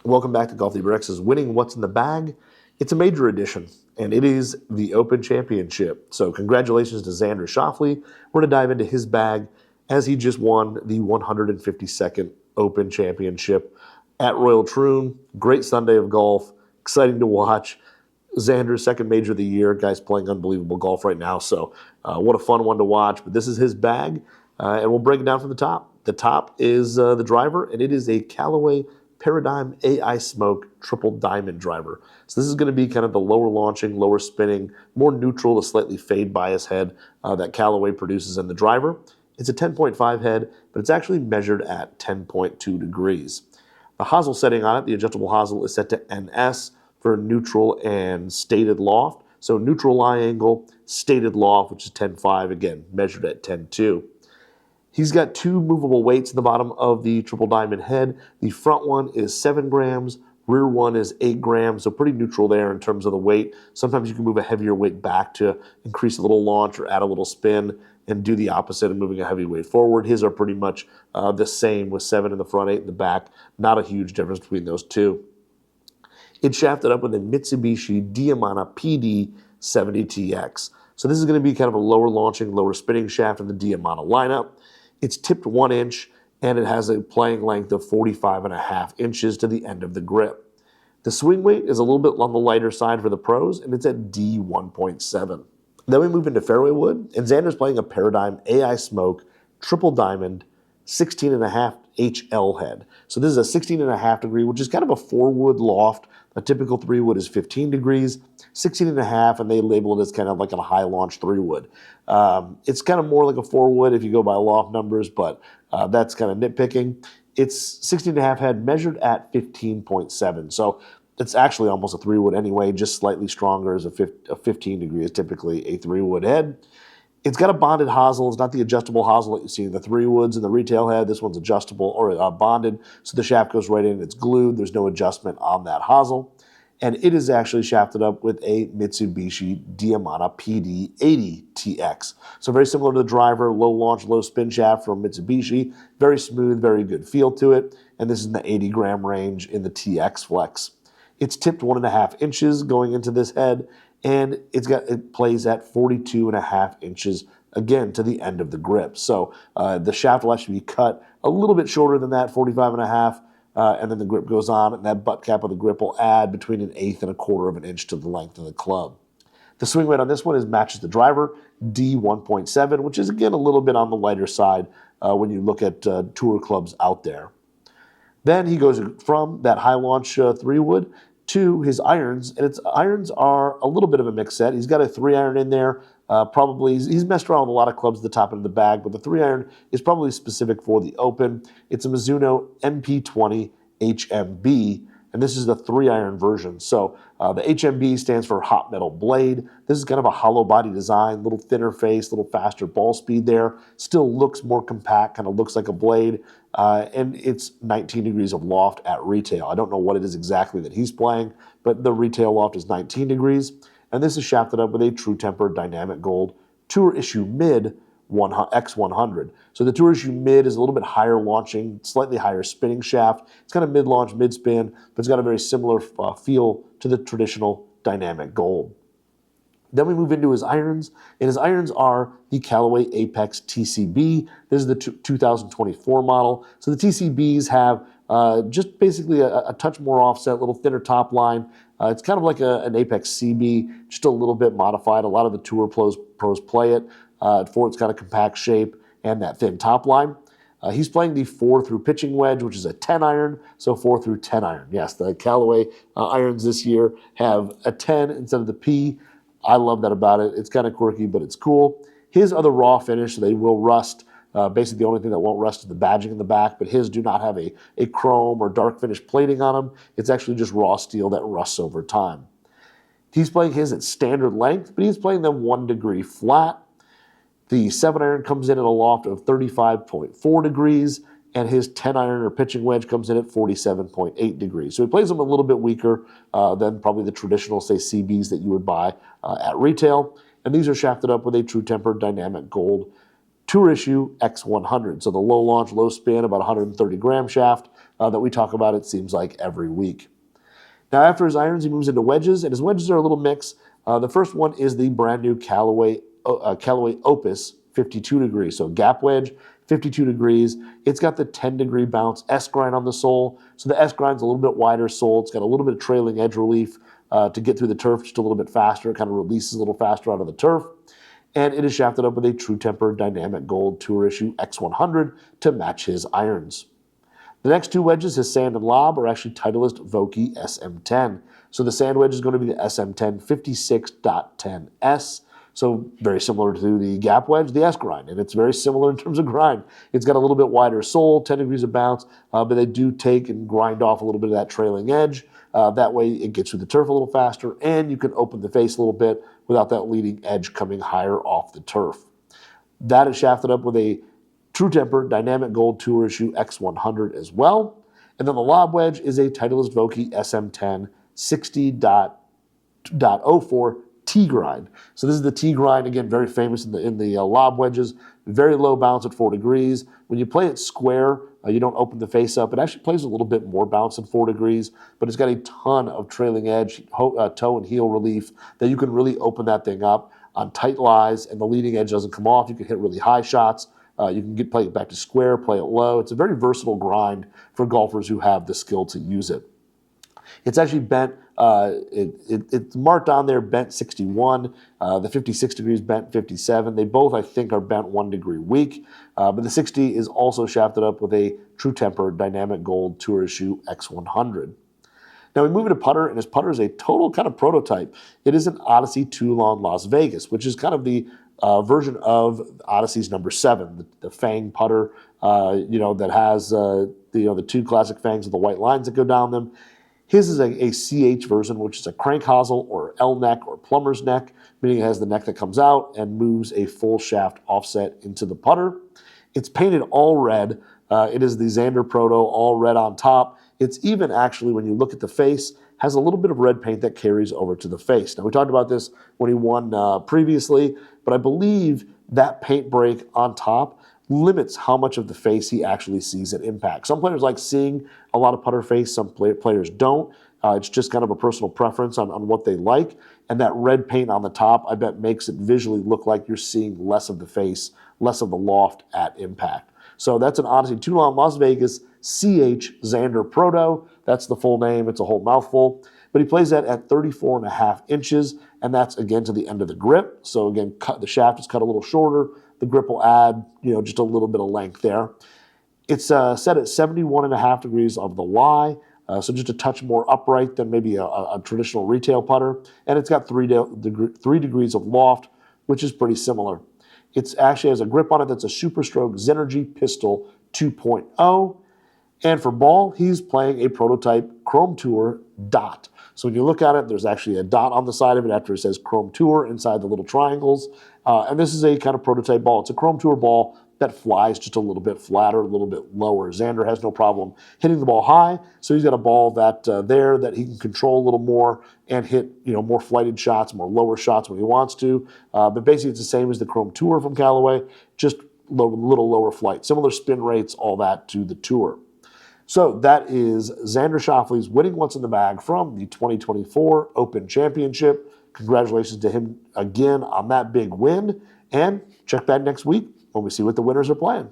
Welcome back to Golf Leader X's Winning What's in the Bag. It's a major edition, and it is the Open Championship. So congratulations to Xander Schauffele. We're going to dive into his bag as he just won the 152nd Open Championship at Royal Troon. Great Sunday of golf. Exciting to watch. Xander's second major of the year. Guy's playing unbelievable golf right now, so what a fun one to watch. But this is his bag, and we'll break it down from the top. The top is the driver, and it is a Callaway Paradym AI Smoke Triple Diamond driver. So this is going to be kind of the lower launching, lower spinning, more neutral to slightly fade bias head that Callaway produces in the driver. It's a 10.5 head, but it's actually measured at 10.2 degrees. The hosel setting on it, the adjustable hosel, is set to NS for neutral and stated loft. So neutral lie angle, stated loft, which is 10.5, again, measured at 10.2. He's got two movable weights in the bottom of the Triple Diamond head. The front one is 7 grams, rear one is 8 grams, so pretty neutral there in terms of the weight. Sometimes you can move a heavier weight back to increase a little launch or add a little spin and do the opposite of moving a heavy weight forward. His are pretty much the same with 7 in the front, 8 in the back. Not a huge difference between those two. It's shafted up with a Mitsubishi Diamana PD 70TX. So this is going to be kind of a lower launching, lower spinning shaft in the Diamana lineup. It's tipped 1 inch, and it has a playing length of 45.5 inches to the end of the grip. The swing weight is a little bit on the lighter side for the pros, and it's at D1.7. Then we move into fairway wood, and Xander's playing a Paradym AI Smoke Triple Diamond 16.5 HL head. So this is a 16.5 degree, which is kind of a 4-wood loft. A typical 3-wood is 15 degrees, 16.5, and they label it as kind of like a high launch 3-wood. It's kind of more like a 4-wood if you go by loft numbers, but that's kind of nitpicking. It's 16.5 head measured at 15.7. So it's actually almost a 3-wood anyway, just slightly stronger as a 15 degree is typically a 3-wood head. It's got a bonded hosel. It's not the adjustable hosel that you see in the 3-woods in the retail head. This one's adjustable or bonded, so the shaft goes right in. It's glued. There's no adjustment on that hosel. And it is actually shafted up with a Mitsubishi Diamana PD 80TX. So very similar to the driver, low launch, low spin shaft from Mitsubishi. Very smooth, very good feel to it. And this is in the 80-gram range in the TX Flex. It's tipped 1.5 inches going into this head, and it plays at 42.5 inches, again, to the end of the grip. So the shaft will actually be cut a little bit shorter than that, 45.5, and then the grip goes on, and that butt cap of the grip will add between 1/8 and 1/4 of an inch to the length of the club. The swing weight on this one matches the driver, D1.7, which is, again, a little bit on the lighter side when you look at tour clubs out there. Then he goes from that high launch 3-wood to his irons, and its irons are a little bit of a mix set. He's got a 3-iron in there. He's messed around with a lot of clubs at the top end of the bag, but the 3-iron is probably specific for the Open. It's a Mizuno MP20 HMB, and this is the 3-iron version. So the HMB stands for hot metal blade. This is kind of a hollow body design, little thinner face, little faster ball speed there. Still looks more compact, kind of looks like a blade. And it's 19 degrees of loft at retail. I don't know what it is exactly that he's playing, but the retail loft is 19 degrees. And this is shafted up with a True Temper Dynamic Gold Tour Issue Mid X100. So the Tour Issue Mid is a little bit higher launching, slightly higher spinning shaft. It's kind of mid-launch, mid-spin, but it's got a very similar feel to the traditional Dynamic Gold. Then we move into his irons, and his irons are the Callaway Apex TCB. This is the 2024 model. So the TCBs have just basically a touch more offset, a little thinner top line. It's kind of like an Apex CB, just a little bit modified. A lot of the tour pros play it for its kind of compact shape and that thin top line. He's playing the 4-through pitching wedge, which is a 10-iron, so 4-through 10-iron. Yes, the Callaway irons this year have a 10 instead of the P. I love that about it. It's kind of quirky, but it's cool. His are the raw finish, so they will rust. Basically, the only thing that won't rust is the badging in the back, but his do not have a chrome or dark finish plating on them. It's actually just raw steel that rusts over time. He's playing his at standard length, but he's playing them 1 degree flat. The 7-iron comes in at a loft of 35.4 degrees, and his 10-iron or pitching wedge comes in at 47.8 degrees. So he plays them a little bit weaker than probably the traditional, say, CBs that you would buy at retail. And these are shafted up with a True Temper Dynamic Gold Tour Issue X100. So the low launch, low spin, about 130-gram shaft. that we talk about, it seems like, every week. Now, after his irons, he moves into wedges, and his wedges are a little mix. The first one is the brand new Callaway Opus 52 degrees. So gap wedge, 52 degrees. It's got the 10-degree bounce S-grind on the sole. So the S-grind's a little bit wider sole. It's got a little bit of trailing edge relief to get through the turf just a little bit faster. It kind of releases a little faster out of the turf. And it is shafted up with a True Temper Dynamic Gold Tour Issue X100 to match his irons. The next two wedges, his sand and lob, are actually Titleist Vokey SM10. So the sand wedge is going to be the SM10 56.10S. So very similar to the gap wedge, the S-grind, and it's very similar in terms of grind. It's got a little bit wider sole, 10 degrees of bounce, but they do take and grind off a little bit of that trailing edge. That way it gets through the turf a little faster, and you can open the face a little bit without that leading edge coming higher off the turf. That is shafted up with a True Temper Dynamic Gold Tour Issue X100 as well. And then the lob wedge is a Titleist Vokey SM10 60.04 T-grind. So this is the T-grind, again, very famous in the lob wedges. Very low bounce at 4 degrees. When you play it square, you don't open the face up. It actually plays a little bit more bounce than 4 degrees, but it's got a ton of trailing edge, toe and heel relief that you can really open that thing up on tight lies, and the leading edge doesn't come off. You can hit really high shots. You can play it back to square, play it low. It's a very versatile grind for golfers who have the skill to use it. It's actually bent, it's marked on there bent 61. The 56 degrees bent 57. They both, I think, are bent 1 degree weak. But the 60 is also shafted up with a True Temper Dynamic Gold Tour Issue X100. Now we move into putter, and his putter is a total kind of prototype. It is an Odyssey Toulon Las Vegas, which is kind of the version of Odyssey's number 7, the Fang putter, that has the two classic fangs with the white lines that go down them. His is a CH version, which is a crank hosel or L neck or plumber's neck, meaning it has the neck that comes out and moves a full shaft offset into the putter. It's painted all red. It is the Xander Proto, all red on top. It's even actually, when you look at the face, has a little bit of red paint that carries over to the face. Now, we talked about this when he won previously, but I believe that paint break on top limits how much of the face he actually sees at impact. Some players like seeing a lot of putter face, some players don't. It's just kind of a personal preference on what they like. And that red paint on the top, I bet, makes it visually look like you're seeing less of the face, less of the loft at impact. So that's an Odyssey Toulon Las Vegas CH Xander Proto. That's the full name. It's a whole mouthful. But he plays that at 34.5 inches, and that's, again, to the end of the grip. So, again, the shaft is cut a little shorter. The grip will add, just a little bit of length there. It's set at 71.5 degrees of the lie, so just a touch more upright than maybe a traditional retail putter. And it's got 3 degrees of loft, which is pretty similar. It actually has a grip on it that's a SuperStroke Zenergy Pistol 2.0. And for ball, he's playing a prototype Chrome Tour dot. So when you look at it, there's actually a dot on the side of it after it says Chrome Tour inside the little triangles. And this is a kind of prototype ball. It's a Chrome Tour ball that flies just a little bit flatter, a little bit lower. Xander has no problem hitting the ball high, so he's got a ball that that he can control a little more and hit more flighted shots, more lower shots when he wants to. But basically, it's the same as the Chrome Tour from Callaway, just a little lower flight. Similar spin rates, all that to the Tour. So that is Xander Schauffele's winning what's in the bag from the 2024 Open Championship. Congratulations to him again on that big win. And check back next week when we see what the winners are playing.